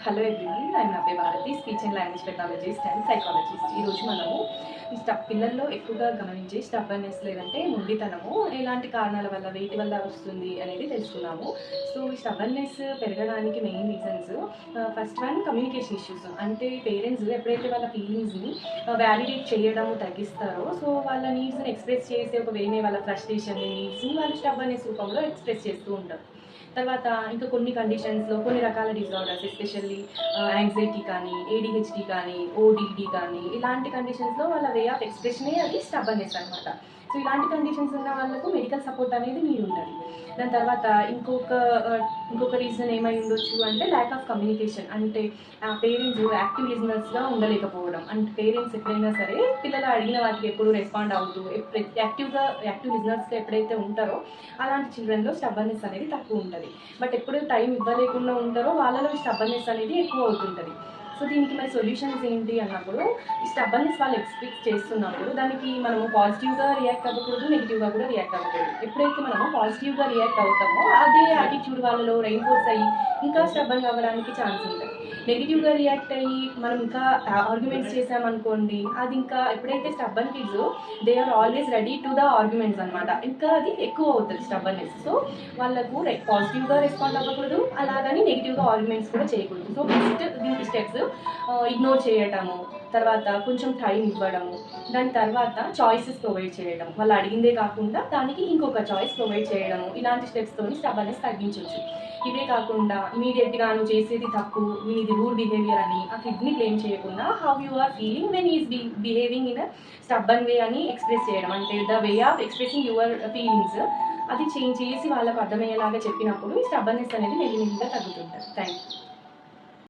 Hello everyone, I'm Navya Bharati, speech and language technologist and psychologist. ఈరోజు మనము పిల్లల్లో ఎక్కువగా గమనించే స్టబ్బర్నెస్ లేదంటే మొండితనము ఎలాంటి కారణాల వల్ల వేటి వల్ల వస్తుంది అనేది తెలుసుకున్నాము. సో ఈ స్టబ్బర్నెస్ పెరగడానికి main reasons, first one communication issues. అంటే పేరెంట్స్ ఎప్పుడైతే వాళ్ళ ఫీలింగ్స్ని వ్యాలిడేట్ చేయడం తగ్గిస్తారో, సో వాళ్ళ నీడ్స్ని ఎక్స్ప్రెస్ చేసే ఒక వేనే వాళ్ళ ఫ్రస్ట్రేషన్ని నీడ్స్ని వాళ్ళు స్టబ్బర్నెస్ రూపంలో ఎక్స్ప్రెస్ చేస్తూ ఉంటారు. తర్వాత ఇంకా కొన్ని కండిషన్స్లో కొన్ని రకాల డిజార్డర్స్, ఎస్పెషల్లీ యాంగ్జైటీ కానీ, ఏడిహెచ్డి కానీ, ఓడిడి కానీ, ఇలాంటి కండిషన్స్లో వాళ్ళ వే ఆఫ్ ఎక్స్ప్రెషనే అది స్టబ్బర్నెస్ అనమాట. సో ఇలాంటి కండిషన్స్ ఉన్న వాళ్ళకు మెడికల్ సపోర్ట్ అనేది మీరు ఉంటుంది. దాని తర్వాత ఇంకొక రీజన్ ఏమై ఉండొచ్చు అంటే ల్యాక్ ఆఫ్ కమ్యూనికేషన్. అంటే పేరెంట్స్ యాక్టివ్ లిజనర్స్గా ఉండలేకపోవడం. అంటే పేరెంట్స్ ఎప్పుడైనా సరే పిల్లలు అడిగిన వాటికి ఎప్పుడు రెస్పాండ్ అవుతూ యాక్టివ్ లిజనర్స్గా ఎప్పుడైతే ఉంటారో అలాంటి చిల్డ్రన్లో స్టబ్బర్నెస్ అనేది తక్కువ ఉంటుంది. బట్ ఎప్పుడు టైం ఇవ్వలేకుండా ఉంటారో వాళ్ళలో స్టబ్బర్నెస్ అనేది ఎక్కువ అవుతుంటుంది. సో దీనికి మరి సొల్యూషన్స్ ఏంటి అన్నప్పుడు, ఈ స్టబ్బర్నెస్ వాళ్ళు ఎక్స్పెక్ట్ చేస్తున్నప్పుడు దానికి మనము పాజిటివ్గా రియాక్ట్ అవ్వకూడదు, నెగిటివ్గా కూడా రియాక్ట్ అవ్వకూడదు. ఎప్పుడైతే మనము పాజిటివ్గా రియాక్ట్ అవుతామో అదే యాటిట్యూడ్ వాళ్ళలో రైన్ఫోర్స్ అయ్యి ఇంకా స్టబ్బర్న్ అవ్వడానికి ఛాన్స్ ఉంటుంది. నెగిటివ్గా రియాక్ట్ అయ్యి మనం ఇంకా ఆర్గ్యుమెంట్స్ చేసామనుకోండి, అది ఇంకా ఎప్పుడైతే stubborn kids they are always ready to the arguments అనమాట, ఇంకా అది ఎక్కువ అవుతుంది స్టబ్బర్నెస్. సో వాళ్ళకు పాజిటివ్గా రెస్పాండ్ అవ్వకూడదు, అలాగని నెగిటివ్గా ఆర్గ్యుమెంట్స్ కూడా చేయకూడదు. సో ఫస్ట్ దీనికి స్టెప్స్ ఇగ్నోర్ చేయటము, తర్వాత కొంచెం టైం ఇవ్వడము, దాని తర్వాత చాయిసెస్ ప్రొవైడ్ చేయడం, వాళ్ళు అడిగిందే కాకుండా దానికి ఇంకొక చాయిస్ ప్రొవైడ్ చేయడము, ఇలాంటి స్టెప్స్తో స్టబ్బర్నెస్ తగ్గించవచ్చు. ఇవే కాకుండా ఇమీడియట్గా నువ్వు చేసేది తప్పు, ఇది రూడ్ బిహేవియర్ అని ఆ కిడ్ని బ్లేమ్ చేయకుండా how you are feeling when is behaving in a stubborn way అని ఎక్స్ప్రెస్ చేయడం. అంటే the way of expressing your feelings అది చేంజ్ చేసి వాళ్ళకు అర్థమయ్యేలాగా చెప్పినప్పుడు ఈ స్టబ్బర్నెస్ అనేది మెల్లిమెల్లిగా తగ్గుతుంటుంది. Thank you.